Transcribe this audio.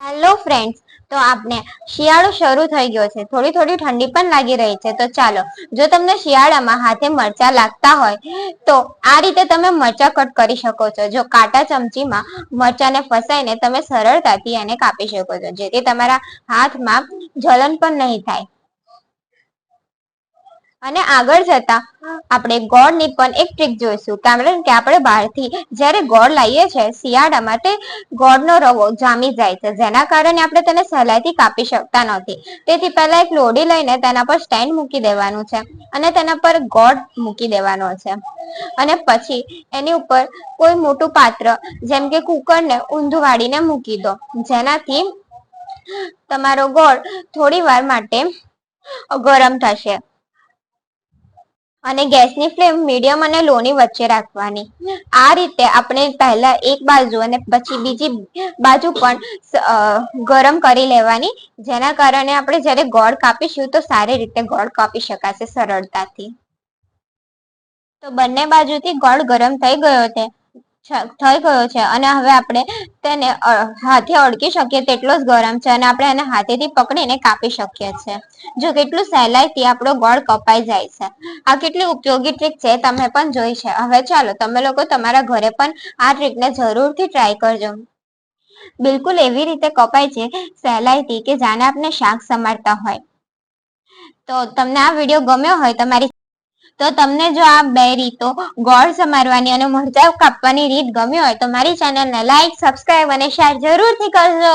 Hello friends, તો આપણે શિયાળો શરૂ થઈ ગયો છે. થોડી થોડી ઠંડી પણ લાગી રહી છે. તો ચાલો, જો તમને શિયાળામાં હાથે મરચા લાગતા હોય તો આ રીતે તમે મરચા કટ કરી શકો છો. જો કાંટા ચમચીમાં મરચાને ફસાઈને તમે સરળતાથી એને કાપી શકો છો, જેથી તમારા હાથમાં જલન પણ નહીં થાય. અને આગળ જતા આપણે ગોળની પણ એક ટ્રીક જોઈશું, કારણ કે આપણે બહારથી જ્યારે ગોળ લાવીએ છીએ શિયાળામાં તે ગોળનો રવો જામી જાય છે, જેના કારણે આપણે તેને સહેલાઈથી કાપી શકતા નથી. તેથી પહેલા એક લોડી લઈને તેના પર સ્ટેન્ડ મૂકી દેવાનું છે અને તેના પર ગોળ મૂકી દેવાનો છે. અને પછી એની ઉપર કોઈ મોટું પાત્ર જેમ કે કુકરને ઊંધું વાળીને મૂકી દો, જેનાથી તમારો ગોળ થોડી વાર માટે ગરમ થશે. અને ગેસની ફ્લેમ મીડિયમ અને લોની વચ્ચે રાખવાની. આ રીતે આપણે પહેલા એક બાજુ અને પછી બીજી બાજુ પણ ગરમ કરી લેવાની, જેના કારણે આપણે જ્યારે ગોળ કાપીશું તો સારી રીતે ગોળ કાપી શકાશે સરળતાથી. તો બંને બાજુથી ગોળ ગરમ થઈ ગયો છે અને હવે આપણે તેને હાથે અડકી શકીએ તેટલો જ ગરમ છે અને આપણે એને હાથેથી પકડીને કાપી શકીએ છીએ. જો કેટલું સહેલાઈથી આપણો ગોળ કપાઈ જાય છે. આ કેટલી ઉપયોગી ટ્રીક છે, તમે પણ જોઈ છે. હવે ચાલો, તમે લોકો તમારા ઘરે પણ આ ટ્રીકને જરૂરથી ટ્રાય કરજો. બિલકુલ એવી રીતે કપાય છે સહેલાઈથી કે જાણે આપણે શાક સમારતા હોય. તો તમને આ વિડીયો ગમ્યો હોય તો તમને જો આ બે રીતો ગોળ સમારવાની અને મરચાં કાપવાની રીત ગમી હોય તો મારી ચેનલને લાઈક, સબસ્ક્રાઇબ અને શેર જરૂરથી કરજો.